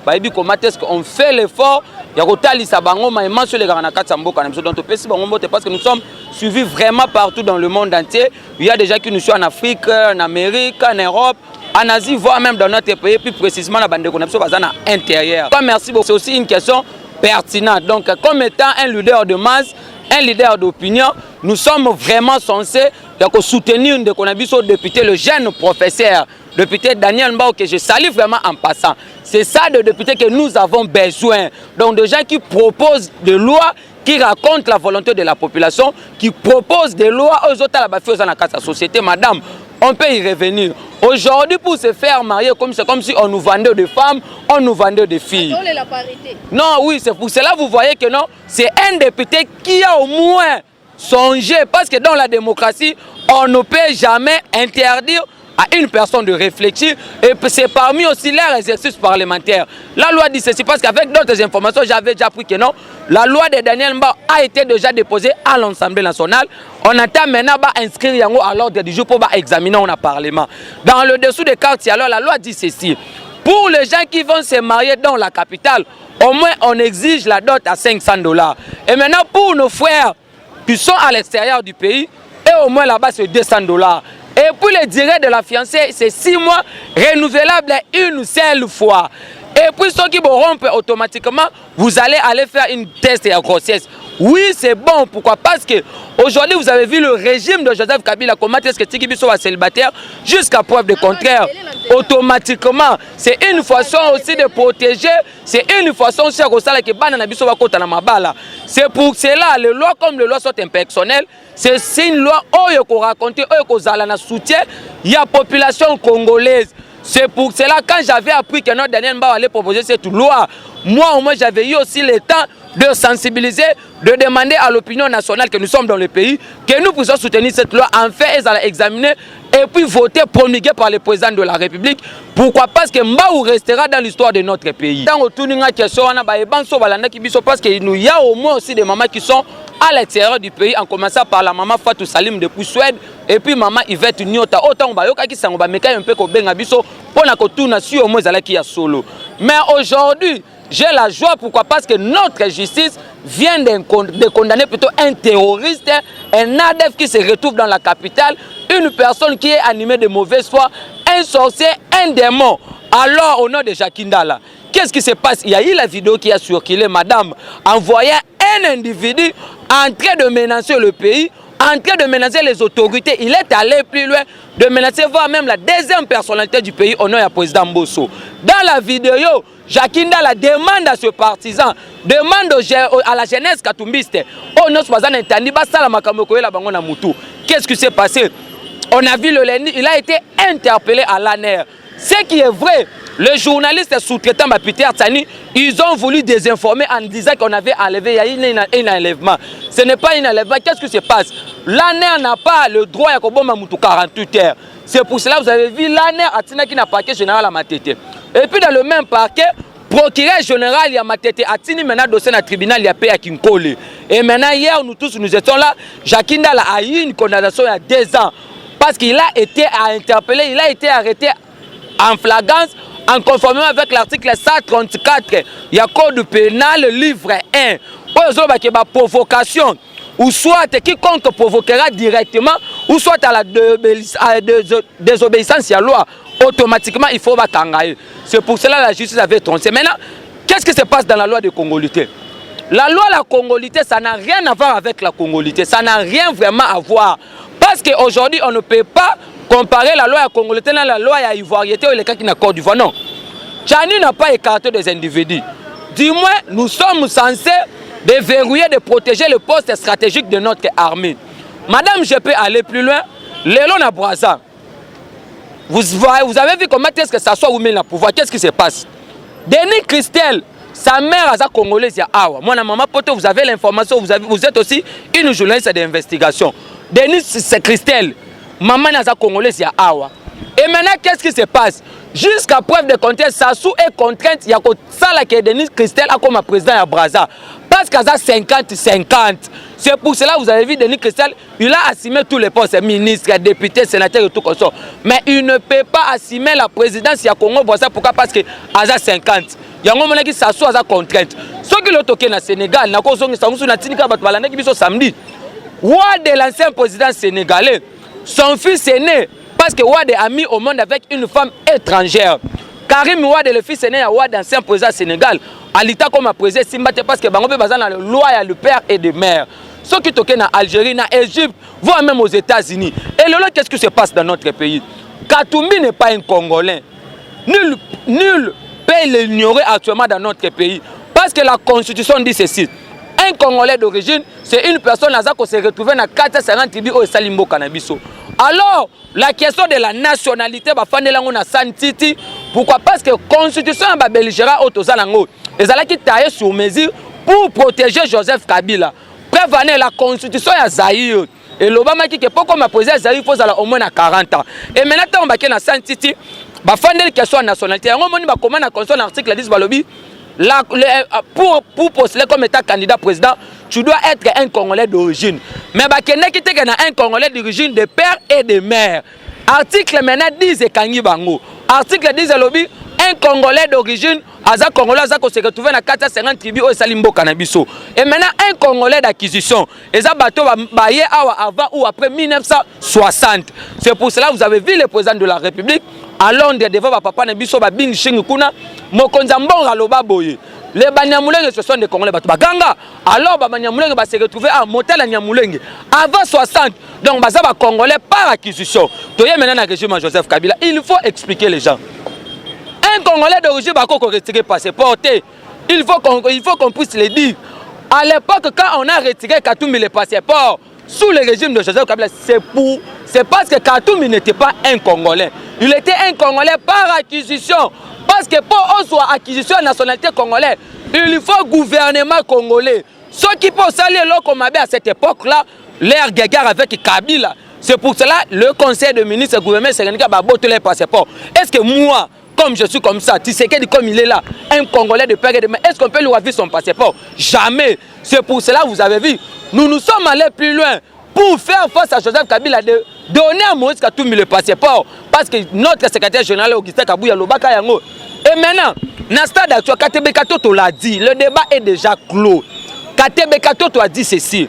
bayebi comment est-ce qu'on fait l'effort ya kotalisa bango maïman sur les garanakats mboka na biso. Donc topesi bango mbote parce que nous sommes suivis vraiment partout dans le monde entier. Il y a des gens qui nous suivent en Afrique, en Amérique, en Europe, en Asie, voire même dans notre pays, plus précisément la bande de connexion à l'intérieur. Merci beaucoup. C'est aussi une question pertinente. Donc comme étant un leader de masse, un leader d'opinion, nous sommes vraiment censés soutenir le député, le jeune professeur, député Daniel Mbao, que je salue vraiment en passant. C'est ça de député que nous avons besoin. Donc des gens qui proposent des lois, qui racontent la volonté de la population, qui proposent des lois aux autres à la société. Madame, on peut y revenir. Aujourd'hui, pour se faire marier, c'est comme si on nous vendait des femmes, on nous vendait des filles. La parité. Non, oui, c'est pour cela vous voyez que non, c'est un député qui a au moins songé, parce que dans la démocratie, on ne peut jamais interdire à une personne de réfléchir, et c'est parmi aussi leur exercice parlementaire. La loi dit ceci parce qu'avec d'autres informations, j'avais déjà appris que non, la loi de Daniel Mbao a été déjà déposée à l'Assemblée nationale. On attend maintenant d'inscrire à l'ordre du jour pour examiner au Parlement. Dans le dessous des quartiers, alors la loi dit ceci. Pour les gens qui vont se marier dans la capitale, au moins on exige la dot à $500. Et maintenant pour nos frères qui sont à l'extérieur du pays, et au moins là-bas c'est $200. Et puis le durée de la fiancée, c'est 6 mois, renouvelable une seule fois. Et puis ceux qui vont rompre automatiquement, vous allez faire une test de grossesse. Oui, c'est bon. Pourquoi? Parce que aujourd'hui, vous avez vu le régime de Joseph Kabila, comment est-ce que Tiki Biso va célibataire jusqu'à preuve de contraire. Automatiquement, c'est une façon aussi de protéger, c'est une façon aussi de c'est pour cela, les lois comme les lois sont impersonnelles, c'est une loi où raconter, où soutien, il y a population congolaise. C'est pour cela, quand j'avais appris que notre Daniel Mbao allait proposer cette loi, moi au moins j'avais eu aussi le temps de sensibiliser, de demander à l'opinion nationale que nous sommes dans le pays, que nous puissions soutenir cette loi, en fait, elle a examiné et puis voter, promulguer par le président de la République. Pourquoi? Parce que Mbao restera dans l'histoire de notre pays. Dans le question, parce qu'il y a au moins aussi des mamans qui sont à l'extérieur du pays, en commençant par la maman Fatou Salim depuis Suède, et puis maman Yvette Nyota. Autant on va un peu comme Bengabiso pour la couture sur au moins qui a solo. Mais aujourd'hui, j'ai la joie, pourquoi? Parce que notre justice vient de condamner plutôt un terroriste, un ADF qui se retrouve dans la capitale, une personne qui est animée de mauvaise foi, un sorcier, un démon. Alors, au nom de Jakindala, qu'est-ce qui se passe? Il y a eu la vidéo qui a circulé, madame, en voyant un individu en train de menacer le pays, en train de menacer les autorités. Il est allé plus loin, de menacer voire même la deuxième personnalité du pays au nom du président Mbosso. Dans la vidéo, Jakindala demande à ce partisan, demande à la jeunesse katumbiste, qu'est-ce qui s'est passé? On a vu le lundi, il a été interpellé à l'ANER. Ce qui est vrai, les journalistes sous-traitants Peter Tsani, ils ont voulu désinformer en disant qu'on avait enlevé, il y a un enlèvement. Ce n'est pas un enlèvement. Qu'est-ce qui se passe? L'ANER n'a pas le droit à 48 heures. C'est pour cela que vous avez vu l'ANER Atina qui n'a pas parquet général à Matete. Et puis dans le même parquet, procureur général il y a Matete Atini maintenant dossier dans le tribunal il y a payé à Kinkole. Et maintenant hier nous tous nous étions là, Jakindala a eu une condamnation il y a 2 ans parce qu'il a été interpellé, il a été arrêté en flagrance en conformément avec l'article 134 il y a code pénal livre 1. Pour provocation ou soit quiconque provoquera directement ou soit à la désobéissance à la loi, automatiquement il faut batangayer. C'est pour cela que la justice avait troncé. Maintenant, qu'est-ce qui se passe dans la loi de congolité? La loi de la congolité, ça n'a rien à voir avec la congolité. Ça n'a rien vraiment à voir. Parce qu'aujourd'hui, on ne peut pas comparer la loi de congolité à la loi de ivoiriété ou les cas qui n'a Côte d'Ivoire. Non. Tchani n'a pas écarté des individus. Du moins, nous sommes censés de verrouiller, de protéger le poste stratégique de notre armée. Madame, je peux aller plus loin. Lélo na Brazza. Vous avez vu comment est-ce que ça soit où met le pouvoir? Qu'est-ce qui se passe? Denis Christel, sa mère a congolaise ya awa. Moi, maman Poto, vous avez l'information, vous êtes aussi une journaliste d'investigation. Denis c'est Christel, maman a congolaise ya awa. Et maintenant, qu'est-ce qui se passe? Jusqu'à preuve de contraire, Sassou est contrainte, il y a ça que Denis Christel a comme président à Brazza. Parce qu'il a 50-50. C'est pour cela que vous avez vu Denis Christel, il a assumé tous les postes, ministre, député, sénateur et tout comme ça. Mais il ne peut pas assumer la présidence du Congo. Pourquoi? Parce qu'il a 50. yango mona ki s'assoit à contrainte soki lotoke na Sénégal na ko zongi samusu na tinika bato balanda ki biso samedi Wade l'ancien président sénégalais son fils est né parce que Wade a mis au monde avec une femme étrangère. Karim Wade le fils aîné à Wade ancien président Sénégal alita comme président Simbate parce que bango pe bazana la loi ya le père et de mère. Ceux qui toquent en Algérie, en Égypte, voire même aux États-Unis. Et là, qu'est-ce qui se passe dans notre pays? Katumbi n'est pas un Congolais. Nul peut l'ignorer actuellement dans notre pays. Parce que la Constitution dit ceci. Un Congolais d'origine, c'est une personne qui se retrouve dans 450 tribus au Salimbo Cannabiso. Alors, la question de la nationalité, pourquoi? Parce que la Constitution est belligérante au Tozalango. Et ça qui taillé sur mesure pour protéger Joseph Kabila. Prévenir la Constitution à Zaïre. Et l'Obama qui est pas comme président Zaïre, il faut au moins 40 ans. Et maintenant, on va dans Santiti, on va faire une question de nationalité. On va comment la Constitution, l'article 10, pour postuler comme état candidat président, tu dois être un Congolais d'origine. Mais un Congolais d'origine de père et de mère. Article maintenant 10 et Kangi Bango. Article 10 et lobby, un Congolais d'origine, Aza Congolais, Aza se retrouve dans 450 tribus au Salimbo Cannabiso. Et maintenant, un Congolais d'acquisition. Et ça, bateau va bailler avant ou après 1960. C'est pour cela que vous avez vu le président de la République à Londres devant papa Nabiso, Bing Shingukuna, Mokonzambon Raloba Boye. Les Banyamulenge, ce sont des Congolais Batubaganga. Alors, Banyamulenge va se retrouver à Motel à Nyamulenge. Avant 60, donc, Bazaba Congolais par acquisition. Tu es maintenant dans le régime Joseph Kabila. Il faut expliquer les gens. Un Congolais d'origine va retirer le passeport. Il faut qu'on puisse le dire. À l'époque, quand on a retiré Katumbi le passeport sous le régime de Joseph Kabila, c'est parce que Katumbi n'était pas un Congolais. Il était un Congolais par acquisition. Parce que pour avoir acquisition de nationalité congolaise, il faut gouvernement congolais. Ceux qui peuvent saluer l'eau à cette époque-là, l'air guéguerre avec Kabila. C'est pour cela le conseil de ministre du gouvernement sénégalais va botter les passeports. Est-ce que moi, comme je suis comme ça, tu sais comme il est là, un Congolais de père et de mère, est-ce qu'on peut lui avoir son passeport? Jamais. C'est pour cela que vous avez vu, nous sommes allés plus loin pour faire face à Joseph Kabila de donner à Moïse Katumbi le passeport. Parce que notre secrétaire général Augustin Kabouya Lobaka Yango. Et maintenant, dans le stade actuel, Katebe Katoto l'a dit, le débat est déjà clos. Katebe Katoto a dit ceci.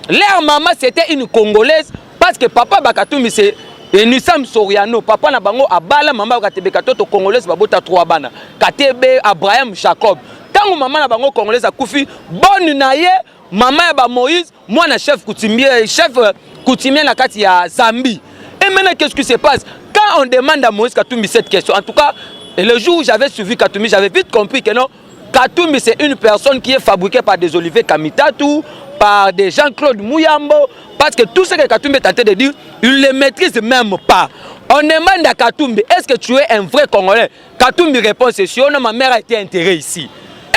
Leur maman c'était une Congolaise parce que papa Bakatumbi c'est et nous sommes Soriano. Papa na bango abala maman Katebe Katoto Congolaise babota 3 bana. Katebe Abraham Jacob. Tant maman na bango Congolaise a koufi bonne naye maman ba Moïse, moi na chef coutumier na kati ya Zambie. Et maintenant qu'est-ce qui se passe? Quand on demande à Moïse Katumbi cette question, en tout cas, et le jour où j'avais suivi Katumbi, j'avais vite compris que non, Katumbi c'est une personne qui est fabriquée par des Olivier Kamitatu, par des Jean-Claude Mouyambo, parce que tout ce que Katumbi est tenté de dire, il ne le maîtrise même pas. On demande à Katumbi, est-ce que tu es un vrai Congolais? Katumbi répond, c'est sûr, non, ma mère a été enterrée ici.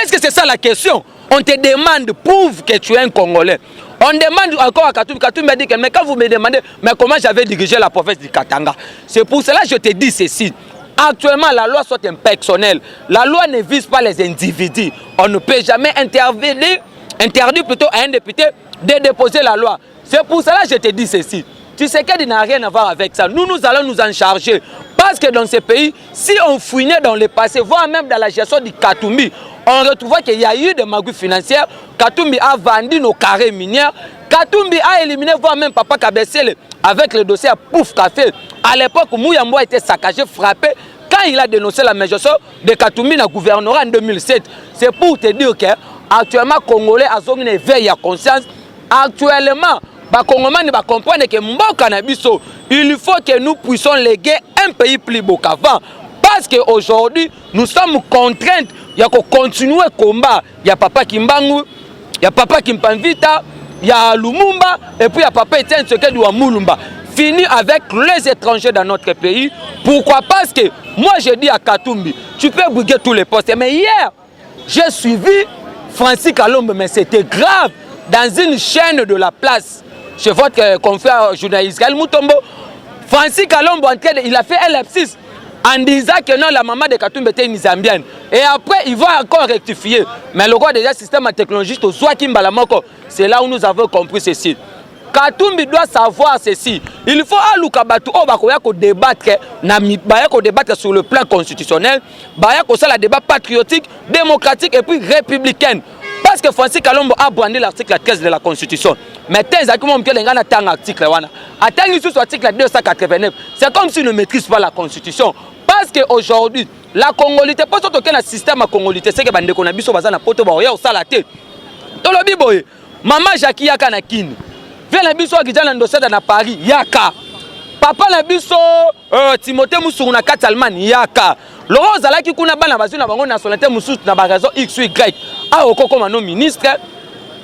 Est-ce que c'est ça la question? On te demande, prouve que tu es un Congolais. On demande encore à Katumbi. Katumbi m'a dit que mais quand vous me demandez, mais comment j'avais dirigé la province du Katanga? C'est pour cela que je te dis ceci. Actuellement, la loi soit impersonnelle. La loi ne vise pas les individus. On ne peut jamais interdire plutôt à un député de déposer la loi. C'est pour cela que je te dis ceci. Tu sais qu'il n'a rien à voir avec ça. Nous allons nous en charger. Parce que dans ces pays, si on fouinait dans le passé, voire même dans la gestion du Katumbi, on retrouvait qu'il y a eu des magouilles financières. Katumbi a vendu nos carrés miniers. Katumbi a éliminé, voire même Papa Kabessele, avec le dossier à Pouf Café. À l'époque, Mouyambo a été saccagé, frappé. Quand il a dénoncé la mégestion de Katumbi dans le gouvernorat en 2007, c'est pour te dire qu'actuellement, les Congolais ont une éveil à conscience. Actuellement, les Congolais comprennent que il faut que nous puissions léguer un pays plus beau qu'avant. Parce qu'aujourd'hui, nous sommes contraints. Il y a continuer le combat. Il y a Papa Kimbangu, il y a Papa Kimpanvita, il y a Lumumba, et puis il y a Papa Etienne Tshisekedi ou Moulumba. Fini avec les étrangers dans notre pays. Pourquoi? Parce que moi je dis à Katumbi, tu peux briguer tous les postes. Mais hier, j'ai suivi Francis Kalombe, mais c'était grave, dans une chaîne de la place. Chez votre confrère journaliste Gaël Moutombo, Francis Kalombe, il a fait un lapsus en disant que non, la maman de Katumbi était une Zambienne. Et après, il va encore rectifier. Mais le roi déjà système technologique, c'est là où nous avons compris ceci. Katumbi doit savoir ceci. Il faut aluka batu o bakoya ko débattre na baya ko débattre sur le plan constitutionnel, baya ko ça la débat patriotique, démocratique et puis républicaine. Parce que Francis Kalombo a brandi l'article 13 de la Constitution. Mais exactement que les gens attendent l'article wana. Attendent sur l'article 289. C'est comme s'ils ne maîtrisent pas la Constitution. Parce qu'aujourd'hui, la congolité, pas surtout qu'un système à congolité, c'est que bande qu'on a biso bazana poto ba ya salate. Tolobi boye, maman Jackie yaka na kini. Vient la biso akija na ndossé na Paris yaka. Papa na biso Timothée Moussou na kati Allemagne yaka. Laurent Zalaki kuna bana bazuna bango nationalité Moussou na ba raison X ou Y. Ah okoko ma non ministre,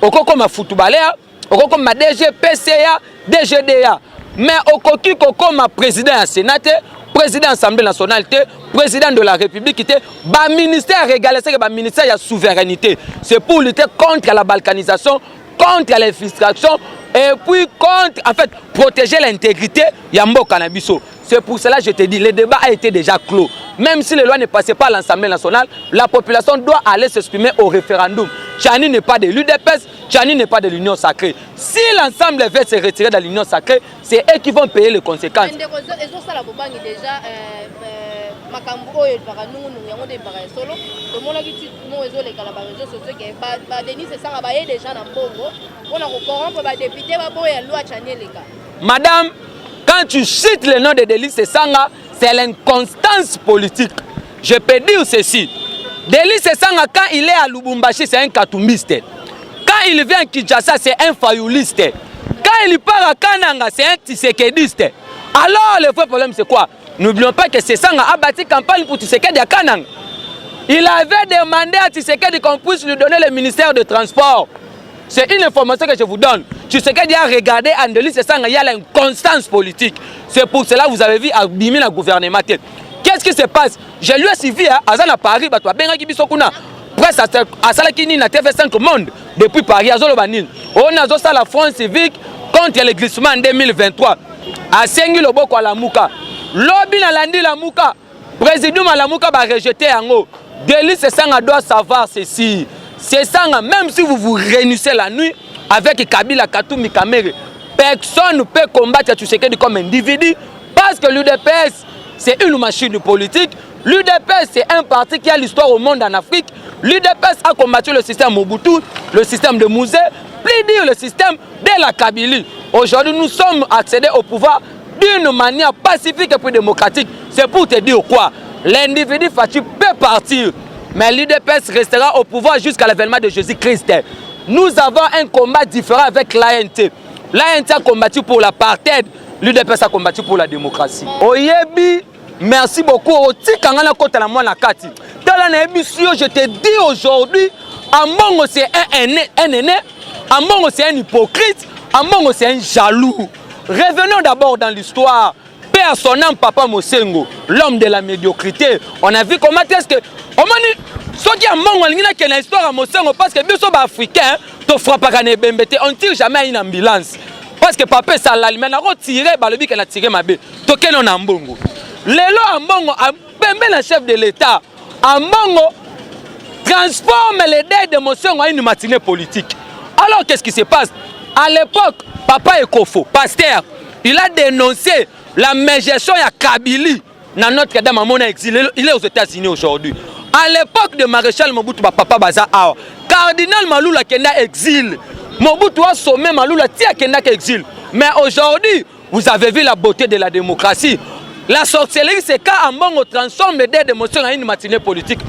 okoko ma footballeur, okoko ma DG PCA, DGDA. Mais okoki koko ma président à sénateur, président de l'Assemblée nationale, président de la République, ba ministère régalé, c'est ba ministère de la souveraineté. C'est pour lutter contre la balkanisation, contre l'infiltration et puis contre, en fait, protéger l'intégrité Yambo Cannabiso. C'est pour cela que je te dis, le débat a été déjà clos. Même si les lois ne passaient pas à l'Assemblée nationale, la population doit aller s'exprimer au référendum. Tchani n'est pas de l'UDPS, Tchani n'est pas de l'Union sacrée. Si l'ensemble veut se retirer de l'Union sacrée, c'est eux qui vont payer les conséquences. Madame, quand tu cites le nom de Denis Sesanga, c'est l'inconstance politique. Je peux dire ceci. Denis Sesanga, quand il est à Lubumbashi, c'est un katumbiste. Quand il vient à Kinshasa, c'est un fayouliste. Quand il part à Kananga, c'est un tisekediste. Alors, le vrai problème, c'est quoi? N'oublions pas que Sesanga a bâti campagne pour Tshisekedi à Kananga. Il avait demandé à Tshisekedi qu'on puisse lui donner le ministère de Transport. C'est une information que je vous donne. Tshisekedi a regardé Denis Sesanga, il y a l'inconstance politique. C'est pour cela que vous avez vu abîmer le gouvernement. Qu'est-ce qui se passe? Je lui ai suivi à Azana Paris, presque à Salakini, na TV5 Monde, depuis Paris, à Zolobanil. On a ça la France civique contre le glissement en 2023. À Sengi Loboko à la Mouka. Lobby na landi la Mouka. Président à la Mouka va rejeter en haut. Denis Sesanga doit savoir ceci. Sesanga, même si vous vous réunissez la nuit avec Kabila Katumbi Kamere, personne ne peut combattre Tshisekedi comme individu parce que l'UDPS, c'est une machine politique. L'UDPS, c'est un parti qui a l'histoire au monde en Afrique. L'UDPS a combattu le système Mobutu, le système de Mouzé, plus dire le système de la Kabylie. Aujourd'hui, nous sommes accédés au pouvoir d'une manière pacifique et puis démocratique. C'est pour te dire quoi? L'individu Fachi peut partir, mais l'UDPS restera au pouvoir jusqu'à l'avènement de Jésus-Christ. Nous avons un combat différent avec l'ANT. L'ANT a combattu pour l'apartheid, l'UDPS a combattu pour la démocratie. Oyebi, merci beaucoup. Je te dis aujourd'hui, Amongo c'est un aîné, Amongo c'est un hypocrite, Amongo c'est un jaloux. Revenons d'abord dans l'histoire. Père son nom, Papa Mosengo, l'homme de la médiocrité. On a vu comment est-ce que... Ceux qui ont une histoire à Mosengo, parce que nous sommes africains, on ne tire jamais une ambulance. Parce que papa ça l'allemand a tiré, il a tiré ma bête. Token on a mbongo. Lelo ambongo, le chef de l'État, ambongo transforme les dés de Mosengo en une matinée politique. Alors qu'est-ce qui se passe? À l'époque, Papa Ekofo, pasteur, il a dénoncé la mégestion à Kabylie dans Notre-Dame à mon exil. Il est aux États-Unis aujourd'hui. À l'époque de Maréchal Mobutu, Papa Baza Awa, Cardinal Maloula Kenda exil. Mobutu a sommé Maloula Tia Kenda exil. Mais aujourd'hui, vous avez vu la beauté de la démocratie. La sorcellerie, c'est quand Ambongo transforme des émotions en une matinée politique.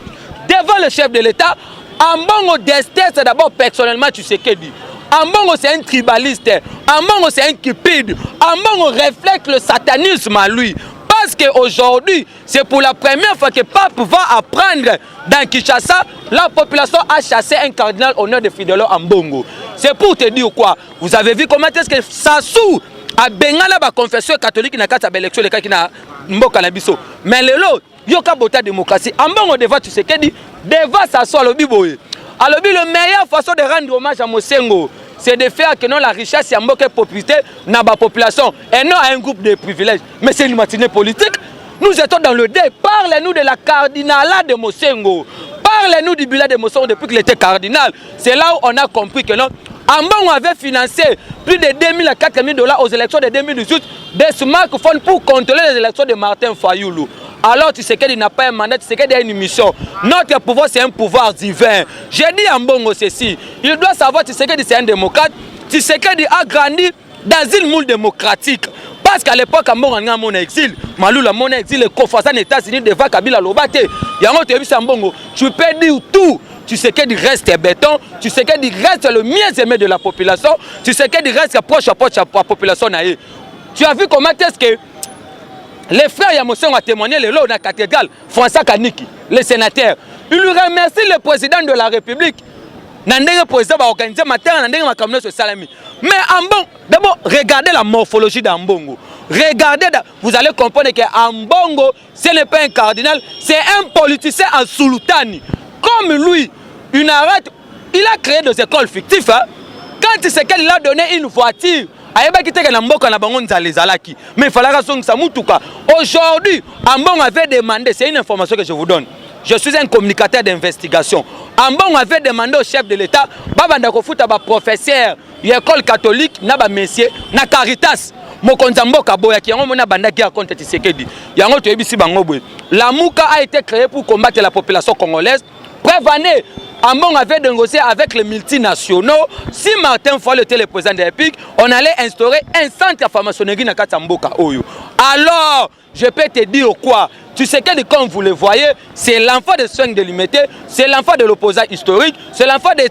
Devant le chef de l'État, Ambongo déteste d'abord personnellement Tshisekedi. Ambongo c'est un tribaliste. Ambongo c'est un cupide. Ambongo reflète le satanisme à lui. Parce qu'aujourd'hui, c'est pour la première fois que Pape va apprendre dans Kinshasa, la population a chassé un cardinal au nom de Fidelo Ambongo. C'est pour te dire quoi? Vous avez vu comment est-ce que Sassou a bengala la confession catholique n'a pas élection les cas qui n'a mboka na biso. Mais le lot, yoka bota démocratie. Ambongo devant tu sais qu'est dit devant Sassou à l'obi boye. À l'obi le meilleure façon de rendre hommage à Mosengo, c'est de faire que non la richesse est mboka propriété na ba population et non à un groupe de privilèges. Mais c'est une matinée politique. Nous étions dans le dé. Parlez-nous de la cardinala de Mosengo. Parlez-nous du bilan de Mosengo depuis qu'il était cardinal. C'est là où on a compris que non, Ambongo avait financé plus de 2000 à 4000 dollars aux élections de 2018 des smartphones pour contrôler les élections de Martin Fayoulou. Alors tu sais qu'il n'a pas un mandat, tu sais qu'il y a une mission. Notre pouvoir, c'est un pouvoir divin. J'ai dit à Mbongo ceci. Il doit savoir, tu sais qu'il c'est un démocrate, tu sais qu'il a grandi dans une moule démocratique. Parce qu'à l'époque, Mbongo a mon exil. Maloula, mon exil, le Kofasan aux États-Unis devant Kabila Lobate. Tu peux dire tout. Tu sais qu'il reste béton, tu sais qu'il reste le mieux aimé de la population, tu sais qu'il reste proche à la population. Tu as vu comment est-ce que les frères Yamousson ont témoigné le lot dans la cathédrale, François Kaniki, le sénateur. Il lui remercie le président de la République. Le président va organiser matin, mais Ambongo, d'abord, regardez la morphologie d'Ambongo. Regardez, vous allez comprendre que Ambongo, ce n'est pas un cardinal, c'est un politicien en sultani. Comme lui, il a créé des écoles fictives. Hein? Quand il sait qu'il a donné une voiture, mais il fallait que ça moutuka. Aujourd'hui, Ambongo avait demandé, c'est une information que je vous donne. Je suis un communicateur d'investigation. Ambongo avait demandé au chef de l'État, Babanda Kofuta, professeur de l'école catholique, na messieurs, na Caritas. La Mouka a été créée pour combattre la population congolaise. Prévenez, Ambongo avait négocié avec les multinationaux. Si Martin Fayulu était le président de la République, on allait instaurer un centre de franc-maçonnerie dans Katamboka. Alors, je peux te dire quoi? Tu sais que comme vous le voyez, c'est l'enfant de soins de l'imité, c'est l'enfant de l'opposant historique, c'est l'enfant de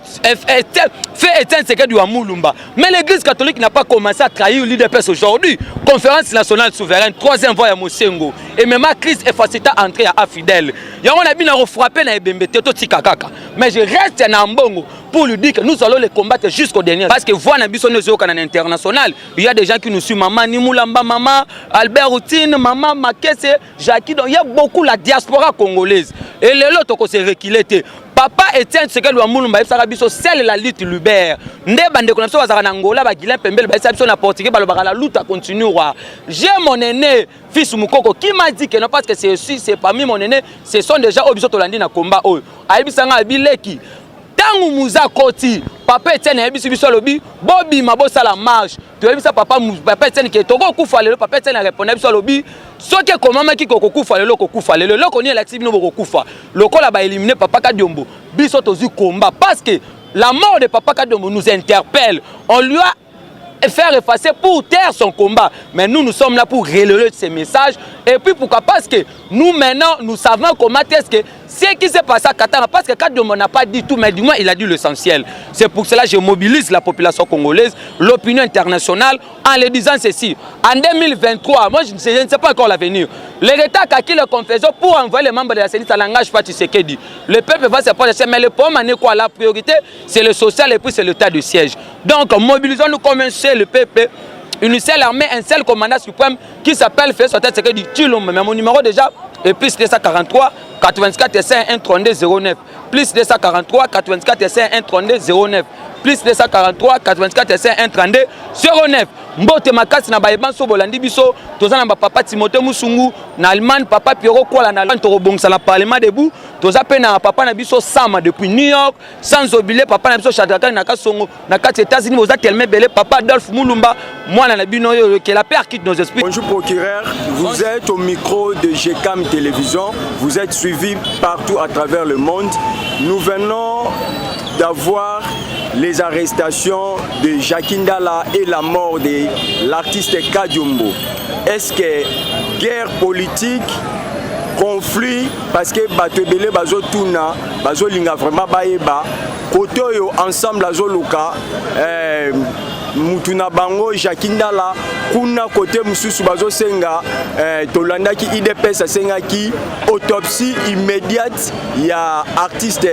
fait éteindre ce du Amoulumba. Mais l'église catholique n'a pas commencé à trahir l'UDPS aujourd'hui. Conférence nationale souveraine, troisième voie à Mosengo. Et même Christ est facile à entrer à Fidèle. On a bien frappé dans les Bembete, mais je reste en Ambongo pour lui dire que nous allons les combattre jusqu'au dernier. Parce que voilà, international, il y a des gens qui nous suivent, maman Nimulamba, maman Albert Routine, maman Makese, Jackie. Il y a beaucoup la diaspora congolaise. Et les autres se reculent. Papa Etienne ce que lui Moulumba c'est la lutte Lubert. Nde bande konamso bazana Angola ba Guilain Pembele ba sabso na portugais ba la lutte continuera. J'ai mon aîné fils Mukoko qui m'a dit que non parce que c'est parmi mon aîné, ce sont déjà obiso tolandi na combat oyo. Ayibisanga abileki. Tangu muza koti papa Etienne ayibisi biso lobi bobi mabosa la marche. Tu ayibisa papa Etienne ke toko kufa lelo papa Etienne répondait biso lobi soki komama ki kokufa lelo kokufa lelo loko ni élection no kokufa lokola ba éliminer papa Kadiombo biso tozu combat parce que la mort de papa Kadiombo nous interpelle. On lui a faire effacer pour taire son combat, mais nous sommes là pour relayer ces messages. Et puis pourquoi? Parce que nous maintenant nous savons comment est-ce que ce qui s'est passé à Katanga, parce que Kadiombo n'a pas dit tout, mais du moins il a dit l'essentiel. C'est pour cela que je mobilise la population congolaise, l'opinion internationale, en le disant ceci. En 2023, moi je ne sais pas encore l'avenir. L'État a acquis le confesseur pour envoyer les membres de la CENI, ça n'engage pas Tshisekedi. Le peuple va se poser, mais le problème est quoi? La priorité, c'est le social et puis c'est l'état de siège. Donc mobilisons-nous comme un seul peuple, une seule armée, un seul commandant suprême qui s'appelle Félix Tshisekedi Tshilombo. Mais mon numéro déjà est plus 243 84 51 32 09. Plus 243 84 51 32 09. Plus 243 84 51 32 09. Mbote makasi na bayebanso bolandi biso toza na papa Timothée Musungu na Allemagne papa Pierrot Kola na Torobongsa la parlement debout toza pe na papa na biso Sama depuis New York sans oublier papa na biso Shadraka na Kasongo na kati États-Unis vous êtes tellement belé papa Adolphe Mulumba moi na bino que la paix quitte nos esprits. Bonjour procureur, vous êtes au micro de GCAM Télévision, vous êtes suivi partout à travers le monde. Nous venons d'avoir les arrestations de Jackie Ndala et la mort de l'artiste Kadiombo. Est-ce que guerre politique, conflit, parce que Batebele Bazo Tuna, Bazo Linga vraiment Baeba, Kotoyo ensemble Bazo Luka, Mutuna Bango, Jackie Ndala, Kuna Kote Mususu Bazo Senga, Tolanda qui IDPS Senga qui autopsie immédiate, il y a artiste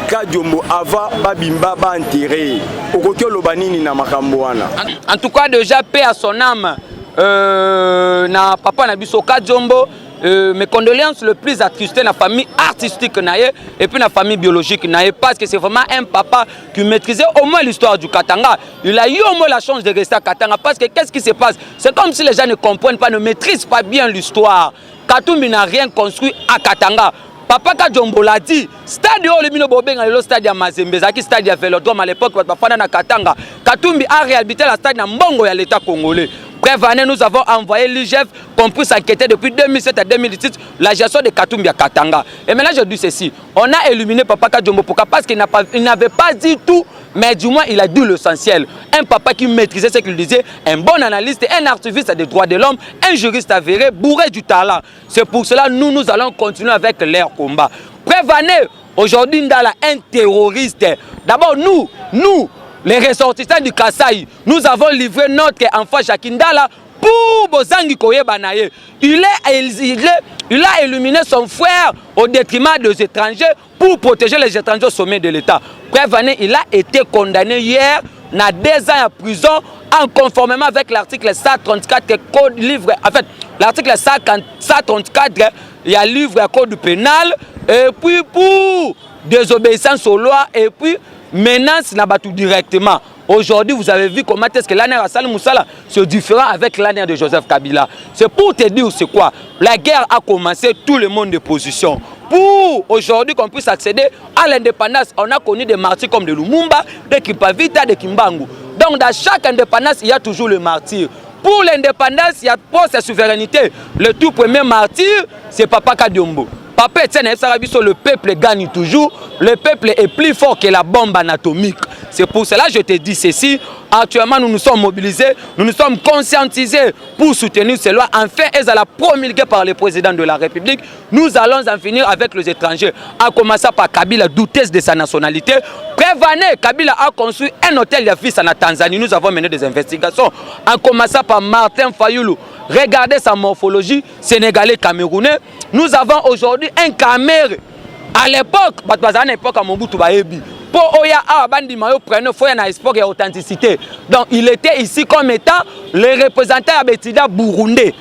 Kadiombo avant Babimba ba enterré. Okoto Lobanini na Makamboana. En tout cas déjà paix à son âme na papa na biso Kadiombo. Mes condoléances le plus attristées la famille artistique naie et puis la famille biologique naie parce que c'est vraiment un papa qui maîtrisait au moins l'histoire du Katanga. Il a eu au moins la chance de rester à Katanga parce que qu'est-ce qui se passe? C'est comme si les gens ne comprennent pas, ne maîtrisent pas bien l'histoire. Katumbi n'a rien construit à Katanga. Papa Kajombo l'a dit, stade où le Mino Bobenga, le stade à Mazembe, qui stade à Vélodrome à l'époque, Bafana na Katanga, Katumbi a réhabilité la stade à Mbongo à l'État congolais. Bref, année, nous avons envoyé l'IGF qu'on puisse enquêter depuis 2007 à 2018 la gestion de Katumbi à Katanga. Et maintenant, je dis ceci, on a éliminé Papa Kajombo parce qu'il n'avait pas dit tout, mais du moins, il a dit l'essentiel. Un papa qui maîtrisait ce qu'il disait, un bon analyste, un activiste des droits de l'homme, un juriste avéré, bourré du talent. C'est pour cela que nous allons continuer avec leur combat. Prévenez, aujourd'hui, Ndala, un terroriste. D'abord, nous, les ressortissants du Kasaï, nous avons livré notre enfant Jacques Ndala pour Bozangi Koye Banaye. Il a éliminé son frère au détriment des étrangers pour protéger les étrangers au sommet de l'État. Prévenez, il a été condamné hier à 2 ans en prison en conformément avec l'article 134 code livre. En fait, l'article 134, il y a livre code pénal. Et puis pour désobéissance aux lois et puis menace n'a pas tout directement. Aujourd'hui, vous avez vu comment est-ce que l'année Rassal Moussala se différent avec l'année de Joseph Kabila. C'est pour te dire c'est quoi. La guerre a commencé, tout le monde de position. Pour aujourd'hui qu'on puisse accéder à l'indépendance, on a connu des martyrs comme de Lumumba, de Kipavita, de Kimbangu. Donc dans chaque indépendance, il y a toujours le martyr. Pour l'indépendance, il y a pour sa souveraineté. Le tout premier martyr, c'est Papa Kadiombo. Papa Etienne Sarabiso, le peuple gagne toujours. Le peuple est plus fort que la bombe anatomique. C'est pour cela que je te dis ceci. Actuellement, nous nous sommes mobilisés, nous nous sommes conscientisés pour soutenir ces lois. Enfin, elles sont promulguées par le président de la République. Nous allons en finir avec les étrangers. En commençant par Kabila, douteuse de sa nationalité. Prévenez, Kabila a construit un hôtel de fils en Tanzanie. Nous avons mené des investigations. En commençant par Martin Fayoulou. Regardez sa morphologie, sénégalais, camerounais. Nous avons aujourd'hui un Cameroun. À l'époque, à l'époque, à Mobutu Baebi. Pour Oya Abandi Mayo prenne foi na espoir et authenticité. Donc il était ici comme étant le représentant à Betida Burundais.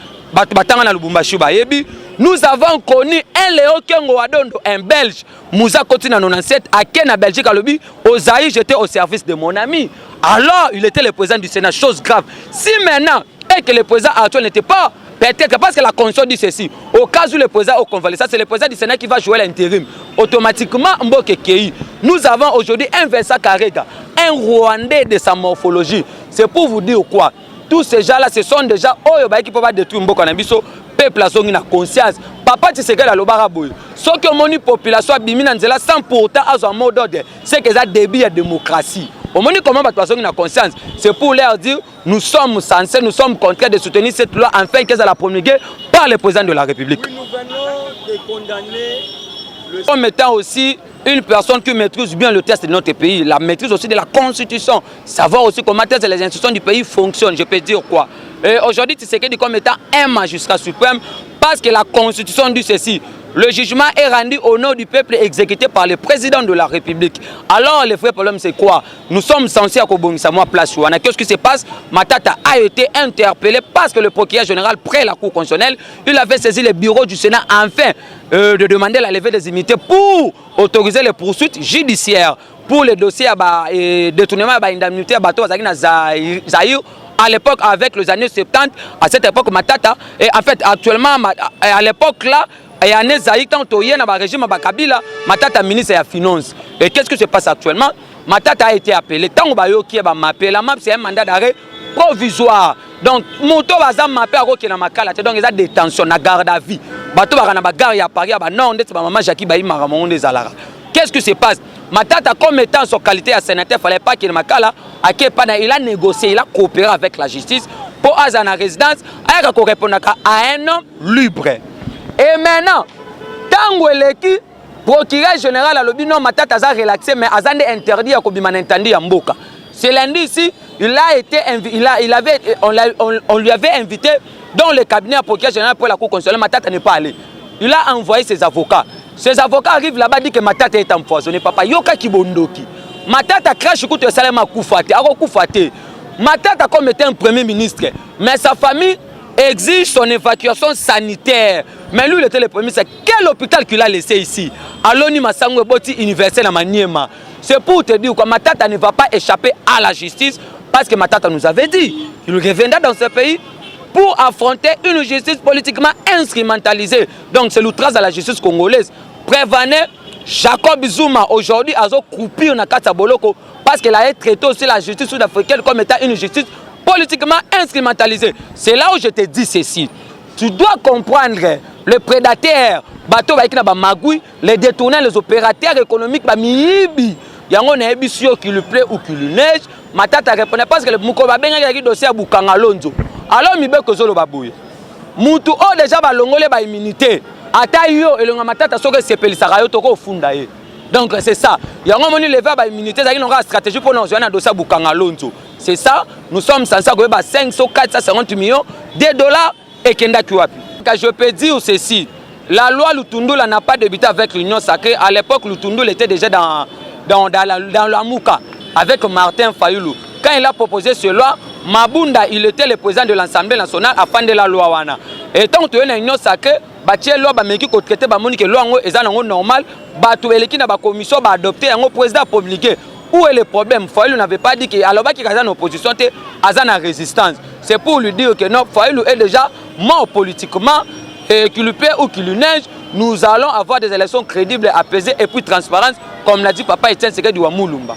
Nous avons connu un Léo Kengo Wadondo, un Belge, Moussa Kotina 97, à Ken à Belgique à Lobi, aux Zaï, j'étais au service de mon ami. Alors il était le président du Sénat, chose grave. Si maintenant, et que le président actuel n'était pas, peut-être parce que la Constitution dit ceci, au cas où le président est convalescent, c'est le président du Sénat qui va jouer l'intérim. Automatiquement, Mboke Kei. Nous avons aujourd'hui un Vincent Karega, un Rwandais de sa morphologie. C'est pour vous dire quoi? Tous ces gens-là, ce sont déjà qui peuvent détruire Mboka Nabiso, peuple a conscience. Papa Tshisekedi a l'obaraboy. Ce que mon population a bimi nanzela sans pourtant avoir un mot d'ordre, c'est que ça début à démocratie. Au moment comment la personne a conscience, c'est pour leur dire nous sommes censés, nous sommes contraints de soutenir cette loi afin qu'elle soit promulguée par le président de la République. Oui, nous venons de condamner en mettant aussi une personne qui maîtrise bien le texte de notre pays, la maîtrise aussi de la Constitution, savoir aussi comment les institutions du pays fonctionnent. Je peux dire quoi? Aujourd'hui, Tshisekedi comme étant un magistrat suprême parce que la Constitution dit ceci. Le jugement est rendu au nom du peuple exécuté par le président de la République. Alors, le vrai problème, c'est quoi? Nous sommes censés à Kobongissamoa place. Qu'est-ce qui se passe? Matata a été interpellé parce que le procureur général, près la Cour constitutionnelle, il avait saisi le bureau du Sénat afin de demander la levée des immunités pour autoriser les poursuites judiciaires pour les dossiers de détournement d'indemnité à bateau Zahir. À l'époque, avec les années 70, à cette époque, Matata, et en fait, actuellement, à l'époque là, il y a un Zaïk, tant qu'il y a un régime à Kabila, Matata ministre de la Finance. Et qu'est-ce qui se passe actuellement? Matata a été appelé. Tant qu'il y a mappé, la map, c'est un mandat d'arrêt provisoire. Donc, moto va mappé à Roki na Makala, donc il y a des détentions, la garde à vie. Bato va na gare à Paris, non, on est maman Jackie Baï Maramon des Alara. Qu'est-ce qui se passe? Matata, comme étant son qualité à sénateur, il ne fallait pas qu'il Makala, il a négocié, il a coopéré avec la justice pour avoir une résidence, il a répondu à un homme libre. Et maintenant, tant que procureur général a lobby non Matata a relaxé, mais a interdit à Kobiman interdit à Mboka. C'est lundi ici, on lui avait invité dans le cabinet à procureur général pour la Cour constitutionnelle. Matata n'est pas allé. Il a envoyé ses avocats. Ses avocats arrivent là-bas, disent que Matata est empoisonné. Papa, Yoka Kibondoki. Matata crache écoute Salema Koufate. Matata comme était un premier ministre, mais sa famille exige son évacuation sanitaire. Mais lui, il était le premier ministre. Quel hôpital qu'il a laissé ici? Aloni Masango Boti universel à Maniema. C'est pour te dire que Matata ne va pas échapper à la justice parce que Matata nous avait dit qu'il reviendra dans ce pays pour affronter une justice politiquement instrumentalisée. Donc c'est l'outrage à la justice congolaise. prévenait Jacob Zuma aujourd'hui a coupé na kata boloko parce qu'elle a traité aussi la justice sud-africaine comme étant une justice politiquement instrumentalisée. C'est là où je te dis ceci. Tu dois comprendre le prédateur, bateau ba ikina ba magui, les détourneurs, les opérateurs économiques ba miibi. Yango na ebi sio qui lui plaît ou qui lui neige, matata répondait parce que le muko ba benga ki dossier Bukanga Lonzo. Alors mibe ko zolo babuya. Mutu o déjà ba longole ba immunité. Ata yo elonga matata soke sepelisaka yo toko ofunda ye. Donc c'est ça. Yango moni lever ba immunité ça une stratégie pour nous jouer na dossier Bukanga Lonzo. C'est ça, nous sommes censés avoir 500 450 millions de dollars et kenda kiwapi. Je peux dire ceci, la loi Lutundula n'a pas débuté avec l'Union sacrée. À l'époque, Lutundula était déjà dans la Mouka avec Martin Fayoulou. Quand il a proposé ce loi, Mabunda, il était le président de l'Assemblée nationale afin de la loi wana. Et tant que l'Union sacrée, batie loi ba meki ko traiter ba moni que loi ngo ezana normal, ba to eleki na ba commission ba adopter ngo président publié. Où est le problème? Fayoulou n'avait pas dit que alors qu'il y a une opposition, il y a une résistance. C'est pour lui dire que non, Fayoulou est déjà mort politiquement et qu'il lui plaît ou qu'il lui neige, nous allons avoir des élections crédibles, apaisées et puis transparentes, comme l'a dit Papa Etienne Tshisekedi wa Mulumba.